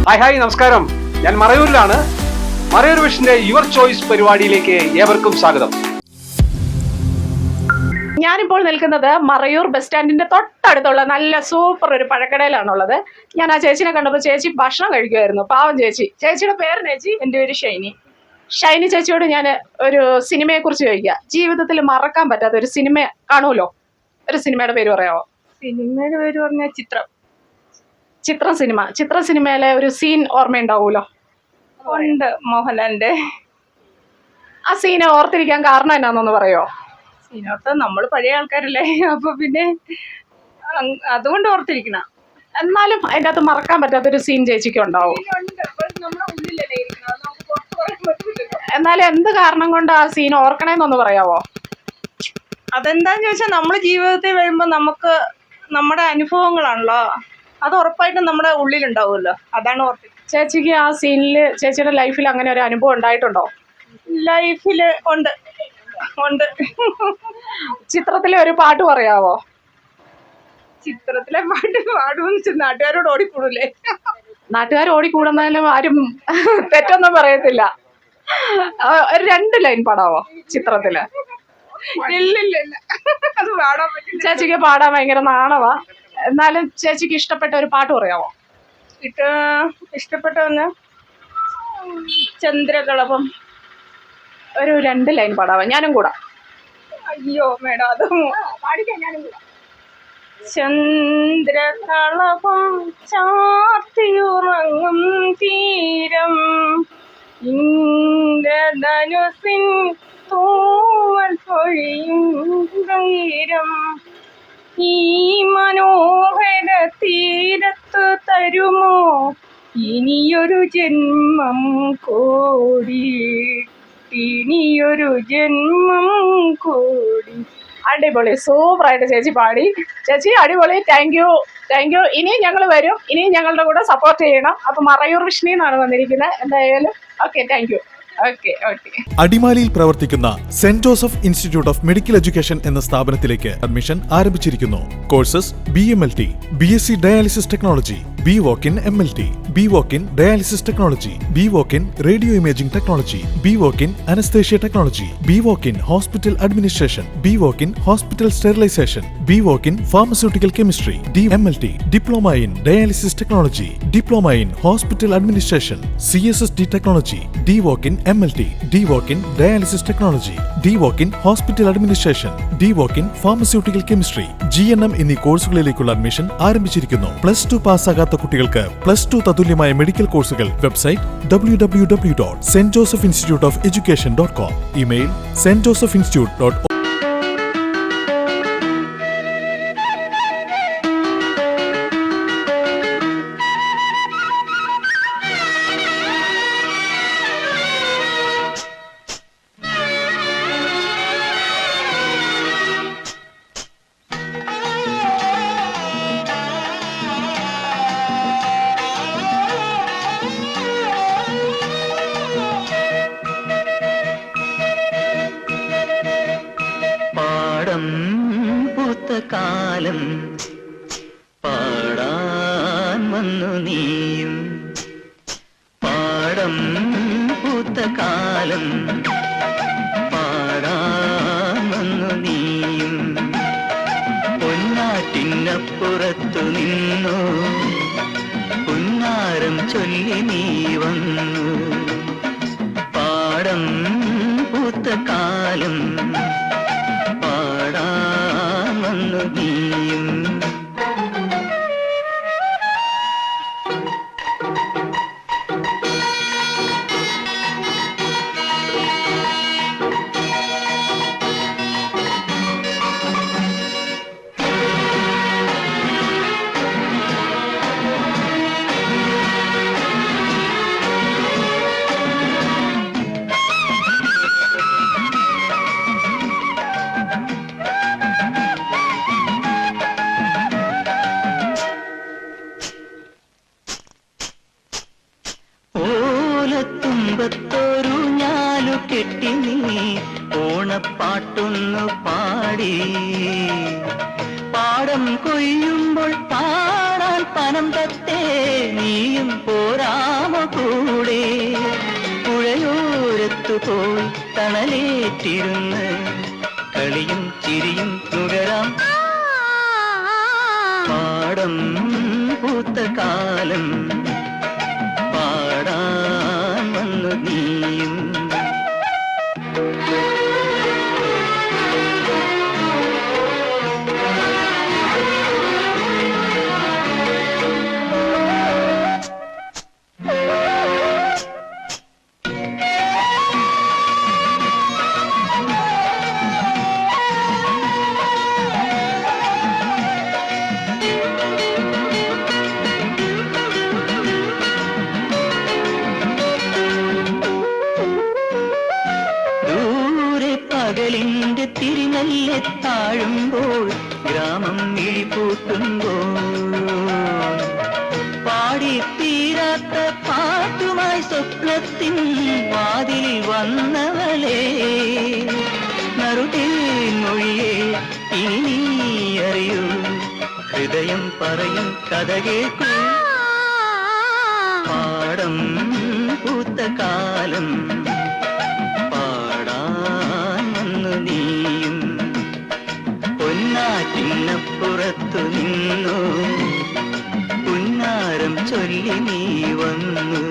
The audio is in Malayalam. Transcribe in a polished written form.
ഹായ് നമസ്കാരം. ഞാൻ മറയൂരിലാണ്. മറയൂർ വിഷന്റെ യുവർ ചോയ്സ് പരിപാടിയിലേക്ക് ഏവർക്കും സ്വാഗതം. ഞാനിപ്പോൾ നിൽക്കുന്നത് മറയൂർ ബസ് സ്റ്റാൻഡിന്റെ തൊട്ടടുത്തുള്ള നല്ല സൂപ്പർ ഒരു പഴക്കടയിലാണുള്ളത്. ഞാൻ ആ ചേച്ചിനെ കണ്ടപ്പോൾ ചേച്ചി ഭക്ഷണം കഴിക്കുമായിരുന്നു. പാവം ചേച്ചി. ചേച്ചിയുടെ പേര് ചേച്ചി? എൻ്റെ പേര് ഷൈനി. ഷൈനി ചേച്ചിയോട് ഞാൻ ഒരു സിനിമയെ കുറിച്ച് ചോദിക്കുക. ജീവിതത്തിൽ മറക്കാൻ പറ്റാത്ത ഒരു സിനിമ കാണുമല്ലോ, ഒരു സിനിമയുടെ പേര് പറയാമോ? സിനിമയുടെ പേര് പറഞ്ഞാൽ ചിത്രം സിനിമയിലെ ഒരു സീൻ ഓർമ്മയുണ്ടാവുമല്ലോ? ഉണ്ട്, മോഹൻലാലിന്റെ. ആ സീനെ ഓർത്തിരിക്കാൻ കാരണം എന്നാന്നൊന്ന് പറയോ? സീനോർത്ത് നമ്മൾ പഴയ ആൾക്കാരല്ലേ, അപ്പൊ പിന്നെ അതുകൊണ്ട് ഓർത്തിരിക്കണം. എന്നാലും അതിൻ്റെ അകത്ത് മറക്കാൻ പറ്റാത്തൊരു സീൻ ചേച്ചിക്ക് ഉണ്ടാവും. എന്നാലും എന്ത് കാരണം കൊണ്ട് ആ സീൻ ഓർക്കണേന്നൊന്ന് പറയാവോ? അതെന്താന്ന് ചോദിച്ചാൽ നമ്മൾ ജീവിതത്തിൽ വരുമ്പോൾ നമുക്ക് നമ്മുടെ അനുഭവങ്ങളാണല്ലോ, അത് ഉറപ്പായിട്ടും നമ്മുടെ ഉള്ളിലുണ്ടാവുമല്ലോ, അതാണ് ഓർത്തി. ചേച്ചിക്ക് ആ സീനിൽ ചേച്ചിയുടെ ലൈഫിൽ അങ്ങനെ ഒരു അനുഭവം ഉണ്ടായിട്ടുണ്ടോ? ലൈഫിൽ ഉണ്ട്. ചിത്രത്തിലെ ഒരു പാട്ട് പറയാവോ? ചിത്രത്തിലെ പാട്ട് പാടുമെന്ന് നാട്ടുകാരോട് ഓടിക്കൂടൂലേ? നാട്ടുകാർ ഓടിക്കൂടുന്നാലും ആരും തെറ്റൊന്നും പറയത്തില്ല. ഒരു 2 ലൈൻ പാടാവോ ചിത്രത്തില്? ഇല്ല, അത് പാടാൻ പറ്റില്ല. ചേച്ചിക്ക് പാടാൻ ഭയങ്കര നാണവാ. എന്നാലും ചേച്ചിക്ക് ഇഷ്ടപ്പെട്ട ഒരു പാട്ട് പറയാവോ? ഇഷ്ടപ്പെട്ടൊന്ന് ചന്ദ്രകളഭം. ഒരു 2 ലൈൻ പാടാവോ? ഞാനും കൂടാ. അയ്യോ മേഡം, അത് പാടിക്കാൻ ഞാനും കൂടാ. ചന്ദ്രകളഭം ചാർത്തിയുറങ്ങും തീരം, ഇന്ദ്രധനുസിൻ തൂവൽ പൊഴിയും തീരം, ഈ മനോഹര തീരത്ത് തരുമോ ഇനിയൊരു ജന്മം കോടി, ഇനിയൊരു ജന്മം കോടി. അടിപൊളി, സൂപ്പറായിട്ട് ചേച്ചി പാടി. ചേച്ചി അടിപൊളി. Thank you. ഇനിയും ഞങ്ങൾ വരും, ഇനിയും ഞങ്ങളുടെ കൂടെ സപ്പോർട്ട് ചെയ്യണം. അപ്പൊ മറയൂർ വിഷ്ണി എന്നാണ് വന്നിരിക്കുന്നത്. എന്തായാലും ഓക്കെ, താങ്ക് യു. ഓക്കെ. അടിമാലിയിൽ പ്രവർത്തിക്കുന്ന Saint Joseph Institute of Medical Education എന്ന സ്ഥാപനത്തിലേക്ക് അഡ്മിഷൻ ആരംഭിച്ചിരിക്കുന്നു. Courses BMLT, BSc dialysis technology, BWOC-in MLT, BWOC-in dialysis technology, BWOC-in radio imaging technology, BWOC-in anaesthesia technology, BWOC-in hospital administration, BWOC-in hospital sterilisation, BWOC-in pharmaceutical chemistry, DMLT, diploma in dialysis technology, diploma in hospital administration, CSSD technology, DWOC-in MLT, DWOC-in dialysis technology, DWOC-in hospital administration, DWOC-in pharmaceutical chemistry, GNM എന്നീ കോഴ്സുകളിലേക്കുള്ള അഡ്മിഷൻ ആരംഭിച്ചിരിക്കുന്നു. +2 പാസ്സാകാത്ത കുട്ടികൾക്ക് +2 തതുല്യമായ മെഡിക്കൽ കോഴ്സുകൾ. Website www.stjosephInstituteofeducation.com. Email stjosephinstitute.org. കാലം പാടാൻ വന്നു നീയും, പാടം പൂത്ത കാലം പാടാൻ വന്നു നീയും, പൊന്നാറ്റിനപ്പുറത്തു നിന്നു പുന്നാരം ചൊല്ലി നീ വന്നു, പാടം പൂത്ത കാലം പാടാൻ വന്നു നീയും. ഓലത്തുമ്പത്തൊരു ഞാലു കെട്ടി നീ ഓണപ്പാട്ടൊന്നു പാടി, പാടം കൊയ്യുമ്പോൾ പാടാൻ പനം തത്തേ നീയും പോരാമോ കൂടെ പുഴയോരത്തു പോയി തണലേറ്റിരുന്ന് കളിയും ചിരിയും നുകരാം പാടം പൂത്ത കാലം പാടാൻ വന്നു നീയും പകലിന്റെ തിരിനല്ലെ താഴുമ്പോൾ ഗ്രാമം മിഴിപൂട്ടുമ്പോൾ പാടിത്തീരാത്ത പാട്ടുമായി സ്വപ്നത്തിൻ വാതിൽ വന്നവളെ നറുതേ മൊഴിയെ ഇനി നീ അറിയൂ ഹൃദയം പറയും കഥ കേൾക്കൂ പാടം പൂത്ത കാലം നീയും പൊന്നാറ്റിനപ്പുറത്തു നിന്നു പുന്നാരം ചൊല്ലി നീ വന്നു